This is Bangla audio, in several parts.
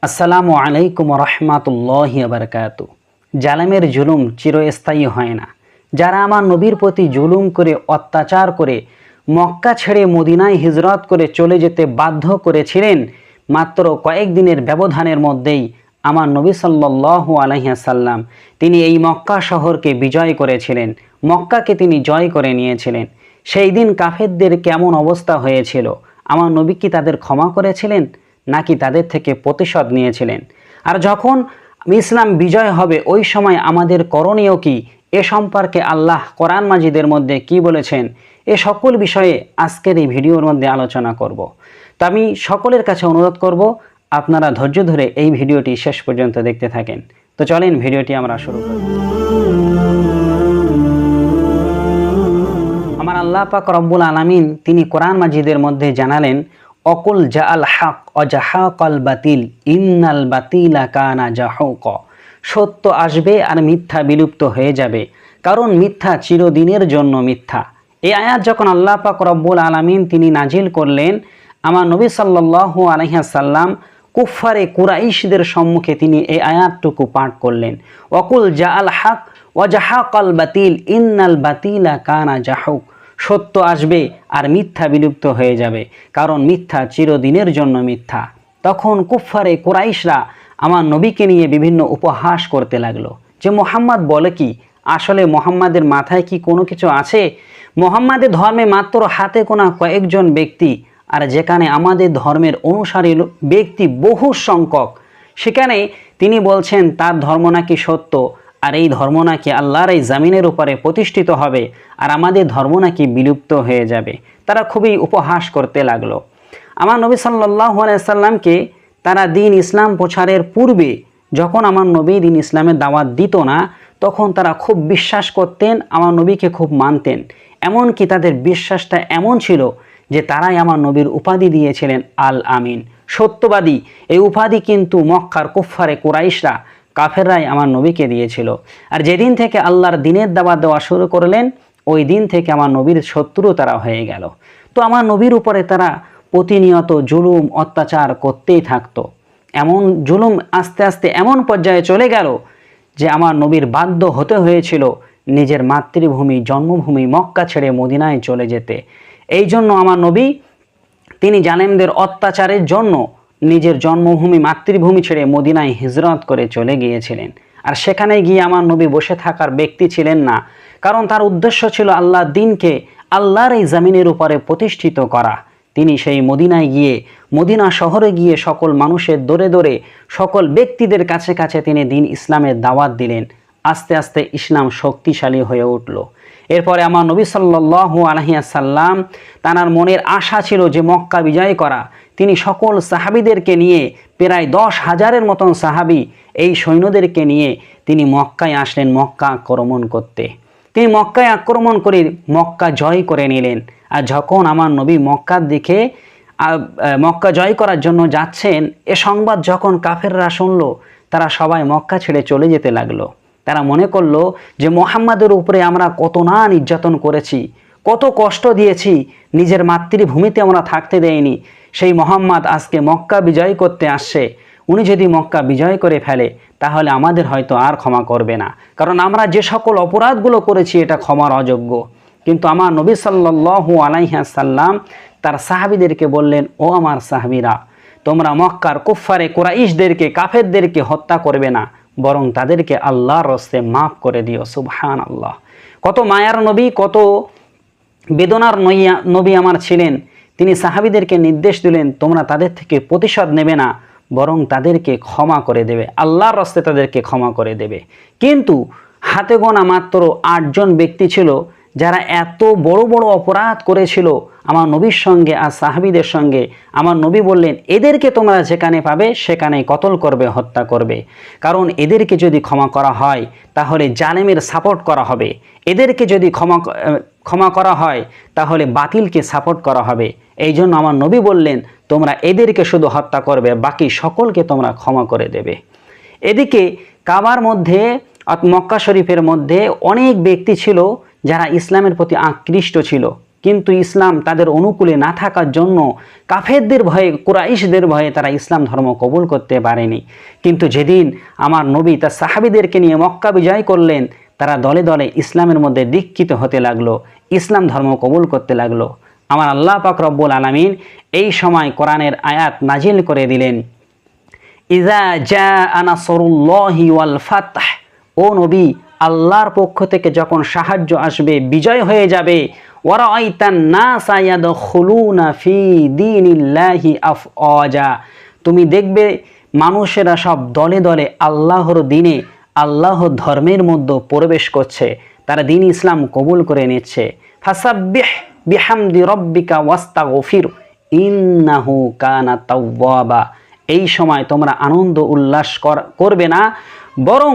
আসসালামু আলাইকুম রহমাতুল্লাহি ওয়া বারাকাতুহু। জালেমের জুলুম চিরস্থায়ী হয় না। যারা আমার নবীর প্রতি জুলুম করে অত্যাচার করে মক্কা ছেড়ে মদিনায় হিজরত করে চলে যেতে বাধ্য করেছিলেন, মাত্র কয়েকদিনের ব্যবধানের মধ্যেই আমার নবী সাল্লাল্লাহু আলাইহি ওয়াসাল্লাম তিনি এই মক্কা শহরকে বিজয় করেছিলেন, মক্কাকে তিনি জয় করে নিয়েছিলেন। সেই দিন কাফেরদের কেমন অবস্থা হয়েছিল? আমার নবী কি তাদের ক্ষমা করেছিলেন নাকি তাদের থেকে প্রতিশোধ নিয়েছিলেন? আর যখন ইসলাম বিজয় হবে ওই সময় আমাদের করণীয় কি, এ সম্পর্কে আল্লাহ কোরআন মাজিদের মধ্যে কি বলেছেন, এ সকল বিষয়ে আজকের এই ভিডিওর মধ্যে আলোচনা করব। তো আমি সকলের কাছে অনুরোধ করব আপনারা ধৈর্য ধরে এই ভিডিওটি শেষ পর্যন্ত দেখতে থাকেন। তো চলেন ভিডিওটি আমরা শুরু করি। আমার আল্লাহ পাক রব্বুল আলামিন তিনি কোরআন মাজিদের মধ্যে জানালেন, অকুল জাআল হক অজাহাকাল বাতিল ইন্নাল বাতিলা কানা জাহুক। সত্য আসবে আর মিথ্যা বিলুপ্ত হয়ে যাবে, কারণ মিথ্যা চিরদিনের জন্য মিথ্যা। এই আয়াত যখন আল্লাহ পাক রব্বুল আলামিন তিনি নাজিল করলেন, আমার নবী সাল্লাল্লাহু আলাইহি ওয়াসাল্লাম কুফফারে কুরাইশদের সম্মুখে তিনি এই আয়াতটুকু পাঠ করলেন, অকুল জাআল হক ওয়াজাহাকাল বাতিল ইন্নাল বাতিলা কানা জাহুক। সত্য আসবে আর মিথ্যা বিলুপ্ত হয়ে যাবে, কারণ মিথ্যা চিরদিনের জন্য মিথ্যা। তখন কুফফারে কুরাইশরা আমার নবীকে নিয়ে বিভিন্ন উপহাস করতে লাগলো যে মুহাম্মদ বলে কি, আসলে মুহাম্মাদের মাথায় কি কোনো কিছু আছে? মুহাম্মাদের ধর্মে মাত্র হাতে গোনা কয়েকজন ব্যক্তি, আর যেখানে আমাদের ধর্মের অনুসারী ব্যক্তি বহু সংখ্যক, সেখানে তিনি বলছেন তার ধর্ম নাকি সত্য, আর এই ধর্ম নাকি আল্লাহর এই জামিনের উপরে প্রতিষ্ঠিত হবে, আর আমাদের ধর্ম নাকি বিলুপ্ত হয়ে যাবে। তারা খুবই উপহাস করতে লাগলো। আমার নবী সাল্লাল্লাহু আলাইহি ওয়াসাল্লামকে তারা দিন ইসলাম প্রচারের পূর্বে যখন আমার নবী দিন ইসলামের দাওয়াত দিত না, তখন তারা খুব বিশ্বাস করতেন, আমার নবীকে খুব মানতেন। এমনকি তাদের বিশ্বাসটা এমন ছিল যে তারাই আমার নবীর উপাধি দিয়েছিলেন আল আমিন, সত্যবাদী। এই উপাধি কিন্তু মক্কার কুফফারে কুরাইশরা, কাফেররাই আমার নবীকে দিয়েছিল। আর যেদিন থেকে আল্লাহর দিনের দাওয়াত দেওয়া শুরু করলেন, ওই দিন থেকে আমার নবীর শত্রু তারা হয়ে গেল। তো আমার নবীর উপরে তারা প্রতিনিয়ত জুলুম অত্যাচার করতেই থাকতো। এমন জুলুম আস্তে আস্তে এমন পর্যায়ে চলে গেল যে আমার নবীর বাধ্য হতে হয়েছিল নিজের মাতৃভূমি জন্মভূমি মক্কা ছেড়ে মদিনায় চলে যেতে। এই জন্য আমার নবী তিনি জালেমদের অত্যাচারের জন্য নিজের জন্মভূমি মাতৃভূমি ছেড়ে মদিনায় হিজরত করে চলে গিয়েছিলেন। আর সেখানে গিয়ে আমার নবী বসে থাকার ব্যক্তি ছিলেন না, কারণ তার উদ্দেশ্য ছিল আল্লাহর দ্বীনকে আল্লাহর এই জমিনের উপরে প্রতিষ্ঠিত করা। তিনি সেই মদিনায় গিয়ে, মদিনা শহরে গিয়ে সকল মানুষের দরে দরে সকল ব্যক্তিদের কাছে কাছে তিনি দিন ইসলামের দাওয়াত দিলেন। আস্তে আস্তে ইসলাম শক্তিশালী হয়ে উঠল। এরপরে আমার নবী সাল্লাল্লাহু আলাইহি ওয়াসাল্লাম তার মনের আশা ছিল যে মক্কা বিজয় করা। তিনি সকল সাহাবীদেরকে নিয়ে, প্রায় 10,000-এর মতন সাহাবী, এই সৈন্যদেরকে নিয়ে তিনি মক্কায় আসলেন মক্কা আক্রমণ করতে। তিনি মক্কায় আক্রমণ করে মক্কা জয় করে নিলেন। আর যখন আমার নবী মক্কার দিকে মক্কা জয় করার জন্য যাচ্ছেন, এ সংবাদ যখন কাফেররা শুনল, তারা সবাই মক্কা ছেড়ে চলে যেতে লাগলো। তারা মনে করলো যে মুহাম্মাদের উপরে আমরা কত না নির্যাতন করেছি, কত কষ্ট দিয়েছি, নিজের মাতৃভূমিতে আমরা থাকতে দেইনি। সেই মুহাম্মদ আজকে মক্কা বিজয় করতে আসছে, উনি যদি মক্কা বিজয় করে ফেলে তাহলে আমাদের হয়তো আর ক্ষমা করবে না, কারণ আমরা যে সকল অপরাধগুলো করেছি এটা ক্ষমার অযোগ্য। কিন্তু আমার নবী সাল্লাল্লাহু আলাইহি ওয়াসাল্লাম তার সাহাবীদেরকে বললেন, ও আমার সাহাবীরা, তোমরা মক্কার কুফফারে কুরাইশদেরকে, কাফেরদেরকে হত্যা করবে না, বরং তাদেরকে আল্লাহর রাস্তায় মাফ করে দিও। সুবহানাল্লাহ। কত মায়ার নবী, কত বেদনার নবী আমার ছিলেন। তিনি সাহাবীদেরকে নির্দেশ দিলেন, তোমরা তাদের থেকে প্রতিশোধ নেবে না, বরং তাদেরকে ক্ষমা করে দেবে, আল্লাহর রাস্তায় তাদেরকে ক্ষমা করে দেবে। কিন্তু হাতে গোনা মাত্র 8 জন ব্যক্তি ছিল যারা এত বড় বড় অপরাধ করেছিল আমার নবীর সঙ্গে আর সাহাবীদের সঙ্গে। আমার নবী বললেন, এদেরকে তোমরা যেখানে পাবে সেখানেই কতল করবে, হত্যা করবে, কারণ এদেরকে যদি ক্ষমা করা হয় তাহলে জালেমের সাপোর্ট করা হবে, এদেরকে যদি ক্ষমা করা হয় তাহলে বাতিলকে সাপোর্ট করা হবে। এই জন্য আমার নবী বললেন, তোমরা এদেরকে শুধু হত্যা করবে, বাকি সকলকে তোমরা ক্ষমা করে দেবে। এদিকে কাবার মধ্যে, মক্কা শরীফের মধ্যে অনেক ব্যক্তি ছিল যারা ইসলামের প্রতি আকৃষ্ট ছিল, কিন্তু ইসলাম তাদের অনুকূলে না থাকার জন্য কাফেরদের ভয়ে, কুরাইশদের ভয়ে তারা ইসলাম ধর্ম কবুল করতে পারেনি। কিন্তু যেদিন আমার নবী তার সাহাবীদেরকে নিয়ে মক্কা বিজয় করলেন, তারা দলে দলে ইসলামের মধ্যে দীক্ষিত হতে লাগলো, ইসলাম ধর্ম কবুল করতে লাগলো। আমার আল্লাহ পাক রব্বুল আলামিন এই সময় কোরআনের আয়াত নাজিল করে দিলেন, ইযা জাআ নাসরুল্লাহি ওয়াল ফাতহ, ও নবী, আল্লাহর পক্ষ থেকে যখন সাহায্য আসবে, বিজয় হয়ে যাবে, ওয়ারাআইতান নাসা ইয়াদখুলুনা ফি দীনিল্লাহি আফওয়াজা, তুমি দেখবে মানুষেরা সব দলে দলে আল্লাহর দ্বীনে, আল্লাহর ধর্মের মধ্যে প্রবেশ করছে, তারা দ্বীন ইসলাম কবুল করে নিচ্ছে। ফাসাব্বিহ বিহামদি রব্বিকা ওয়াস্তাগফির ইন্নাহু কানা তাওয়াবা, এই সময় তোমরা আনন্দ উল্লাস করবে না, বরং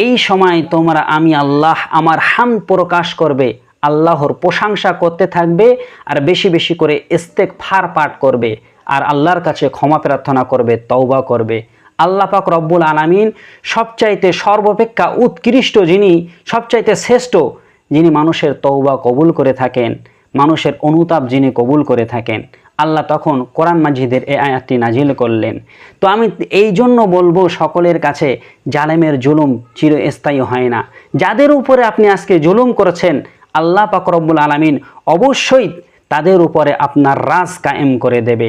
এই সময় তোমরা আমি আল্লাহ আমার হামদ প্রকাশ করবে, আল্লাহর প্রশংসা করতে থাকবে, আর বেশি বেশি করে ইস্তেগফার পাঠ করবে, আর আল্লাহর কাছে ক্ষমা প্রার্থনা করবে, তওবা করবে। আল্লাহ পাক রব্বুল আলামিন সবচাইতে সর্বাপেক্ষা উৎকৃষ্ট, যিনি সবচাইতে শ্রেষ্ঠ, যিনি মানুষের তওবা কবুল করে থাকেন, মানুষের অনুতাপ যিনি কবুল করে থাকেন। আল্লাহ তখন কোরআন মাজিদের এই আয়াতটি নাজিল করলেন। তো আমি এই জন্য বলবো সকলের কাছে, জালেমের জুলুম চিরস্থায়ী হয় না। যাদের উপরে আপনি আজকে জুলুম করেছেন, আল্লাহ পাক রব্বুল আলামিন অবশ্যই তাদের উপরে আপনার রাজ কায়েম করে দেবে,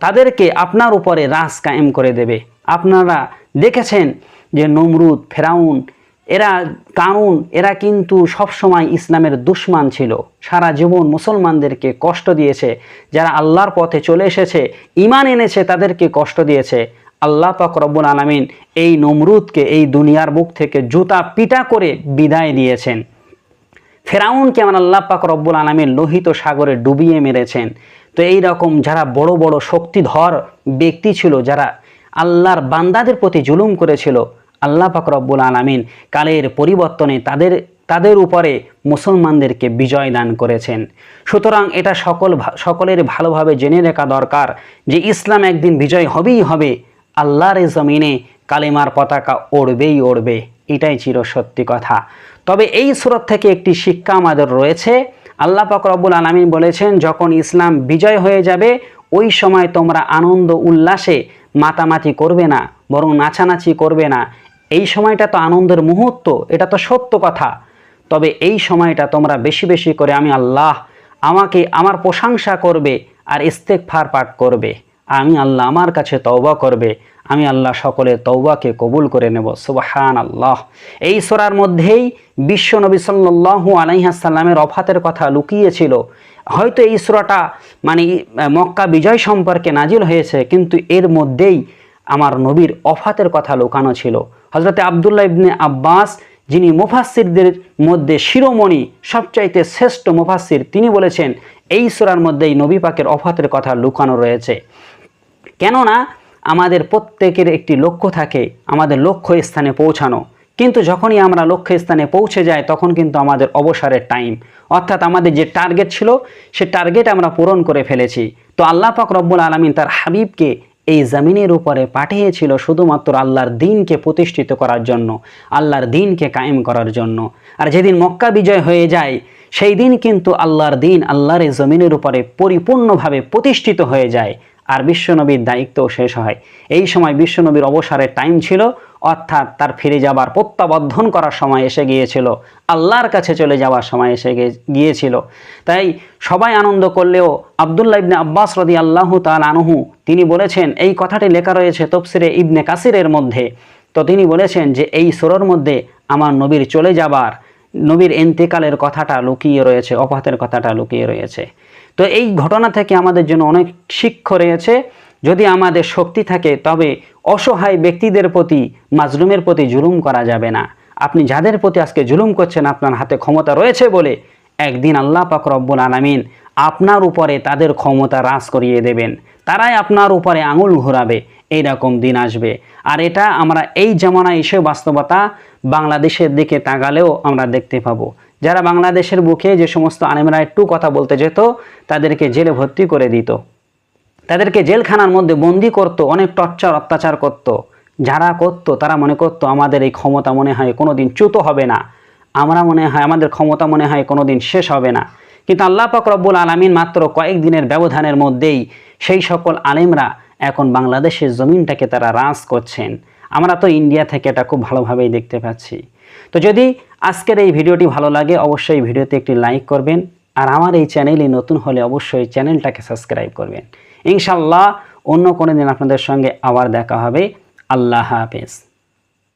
তাদেরকে আপনার উপরে রাজ কায়েম করে দেবে। আপনারা দেখেছেন যে নমরুদ, ফেরাউন, এরা কিন্তু সবসময় ইসলামের দুশমান ছিল, সারা জীবন মুসলমানদেরকে কষ্ট দিয়েছে, যারা আল্লাহর পথে চলে এসেছে, ঈমান এনেছে, তাদেরকে কষ্ট দিয়েছে। আল্লাহ পাক রব্বুল আলামিন এই নমরুদকে এই দুনিয়ার বুক থেকে জুতা পিটা করে বিদায় দিয়েছেন। ফেরাউনকে আমার আল্লাহ পাক রব্বুল আলামিন লোহিত সাগরে ডুবিয়ে মেরেছেন। তো এই রকম যারা বড় বড় শক্তিধর ব্যক্তি ছিল, যারা আল্লাহর বান্দাদের প্রতি জুলুম করেছিল, আল্লাহ পাক রব্বুল আলামিন কালের পরিবর্তনে তাদের উপরে মুসলমানদেরকে বিজয় দান করেছেন। সুতরাং এটা সকলের ভালোভাবে জেনে রাখা দরকার যে ইসলাম একদিন বিজয় হবেই হবে, আল্লাহর জমিনে কালেমার পতাকা ওড়বেই ওড়বে, এটাই চিরসত্যি কথা। তবে এই সূরা থেকে একটি শিক্ষা আমাদের রয়েছে। আল্লাহ পাক রব্বুল আলামিন বলেছেন, যখন ইসলাম বিজয় হয়ে যাবে, ওই সময় তোমরা আনন্দ উল্লাসে মাতামাতি করবে না, বরং নাচানাচি করবে না। এই সময়টা তো আনন্দের মুহূর্ত, এটা তো সত্য কথা। তবে এই সময়টা তোমরা বেশি বেশি করে আমি আল্লাহ আমার প্রশংসা করবে, আর ইস্তেগফার পাঠ করবে, আমি আল্লাহ আমার কাছে তওবা করবে, আমি আল্লাহ সকলের তওবাকে কবুল করে নেব। সুবহানাল্লাহ। এই সূরার মধ্যেই বিশ্ব নবী সাল্লাল্লাহু আলাইহি ওয়াসাল্লামের ওফাতের কথা লুকিয়ে ছিল। হয়তো এই সূরাটা মক্কা বিজয় সম্পর্কে নাজিল হয়েছে, কিন্তু এর মধ্যেই আমার নবীর ওফাতের কথা লুকানো ছিল। হযরতে আব্দুল্লাহ ইবনে আব্বাস, যিনি মুফাসসিরদের মধ্যে শিরোমণি, সবচাইতে শ্রেষ্ঠ মুফাসসির, তিনি বলেছেন এই সূরার মধ্যেই নবী পাকের ওফাতের কথা লুকানো রয়েছে। কেননা আমাদের প্রত্যেকের একটি লক্ষ্য থাকে, আমাদের লক্ষ্য স্থানে পৌঁছানো। কিন্তু যখনই আমরা লক্ষ্য স্থানে পৌঁছে যাই, তখন কিন্তু আমাদের অবসরের টাইম, অর্থাৎ আমাদের যে টার্গেট ছিল, সে টার্গেট আমরা পূরণ করে ফেলেছি। তো আল্লাহ পাক রব্বুল আলামিন তার হাবিবকে এই জমিনের উপরে পাঠিয়েছিল শুধুমাত্র আল্লাহর দ্বীনকে প্রতিষ্ঠিত করার জন্য, আল্লাহর দ্বীনকে কায়েম করার জন্য। আর যেদিন মক্কা বিজয় হয়ে যায়, সেই দিন কিন্তু আল্লাহর দ্বীন আল্লাহর এই জমিনের উপরে পরিপূর্ণভাবে প্রতিষ্ঠিত হয়ে যায়, আর বিশ্বনবীর দায়িত্বও শেষ হয়। এই সময় বিশ্বনবীর অবসরের টাইম ছিল, অর্থাৎ তার ফিরে যাবার, প্রত্যাবর্ধন করার সময় এসে গিয়েছিল, আল্লাহর কাছে চলে যাওয়ার সময় এসে গিয়েছিল। তাই সবাই আনন্দ করলেও আব্দুল্লাহ ইবনে আব্বাস রাদিয়াল্লাহু তাআলা আনহু তিনি বলেছেন, এই কথাটি লেখা রয়েছে তাফসীরে ইবনে কাসিরের মধ্যে। তো তিনি বলেছেন যে এই সূরার মধ্যে আমার নবীর চলে যাবার, নবীর ইন্তেকালের কথাটা লুকিয়ে রয়েছে, ওফাতের কথাটা লুকিয়ে রয়েছে। তো এই ঘটনা থেকে আমাদের জন্য অনেক শিক্ষা রয়েছে। যদি আমাদের শক্তি থাকে, তবে অসহায় ব্যক্তিদের প্রতি, মাজলুমের প্রতি জুলুম করা যাবে না। আপনি যাদের প্রতি আজকে জুলুম করছেন, আপনার হাতে ক্ষমতা রয়েছে বলে, একদিন আল্লাহ পাক রব্বুল আলামিন আপনার উপরে তাদের ক্ষমতা হ্রাস করিয়ে দেবেন, তারাই আপনার উপরে আঙুল ঘোরাবে, এইরকম দিন আসবে। আর এটা আমরা এই জামানায় এসে বাস্তবতা বাংলাদেশের দিকে তাকালেও আমরা দেখতে পাবো। যারা বাংলাদেশের বুকে যে সমস্ত আলেমরা একটু কথা বলতে যেত, তাদেরকে জেলে ভর্তি করে দিত, তাদেরকে জেলখানার মধ্যে বন্দি করত, অনেক টর্চার অত্যাচার করত। যারা করত তারা মনে করত আমাদের এই ক্ষমতা মনে হয় কোনোদিন চ্যুত হবে না, আমাদের ক্ষমতা মনে হয় কোনোদিন শেষ হবে না। কিন্তু আল্লাহ পাক রব্বুল আলামিন মাত্র কয়েকদিনের ব্যবধানের মধ্যেই সেই সকল আলেমরা এখন বাংলাদেশের জমিনটাকে তারা রাজ করছেন। আমরা তো ইন্ডিয়া থেকে এটা খুব ভালোভাবেই দেখতে পাচ্ছি। তো যদি আজকের এই ভিডিওটি ভালো লাগে অবশ্যই ভিডিওতে একটি লাইক করবেন, আর আমার এই চ্যানেলে নতুন হলে অবশ্যই চ্যানেলটাকে সাবস্ক্রাইব করবেন। ইনশাআল্লাহ অন্য কোনো দিন আপনাদের সঙ্গে আবার দেখা হবে। আল্লাহ হাফেজ।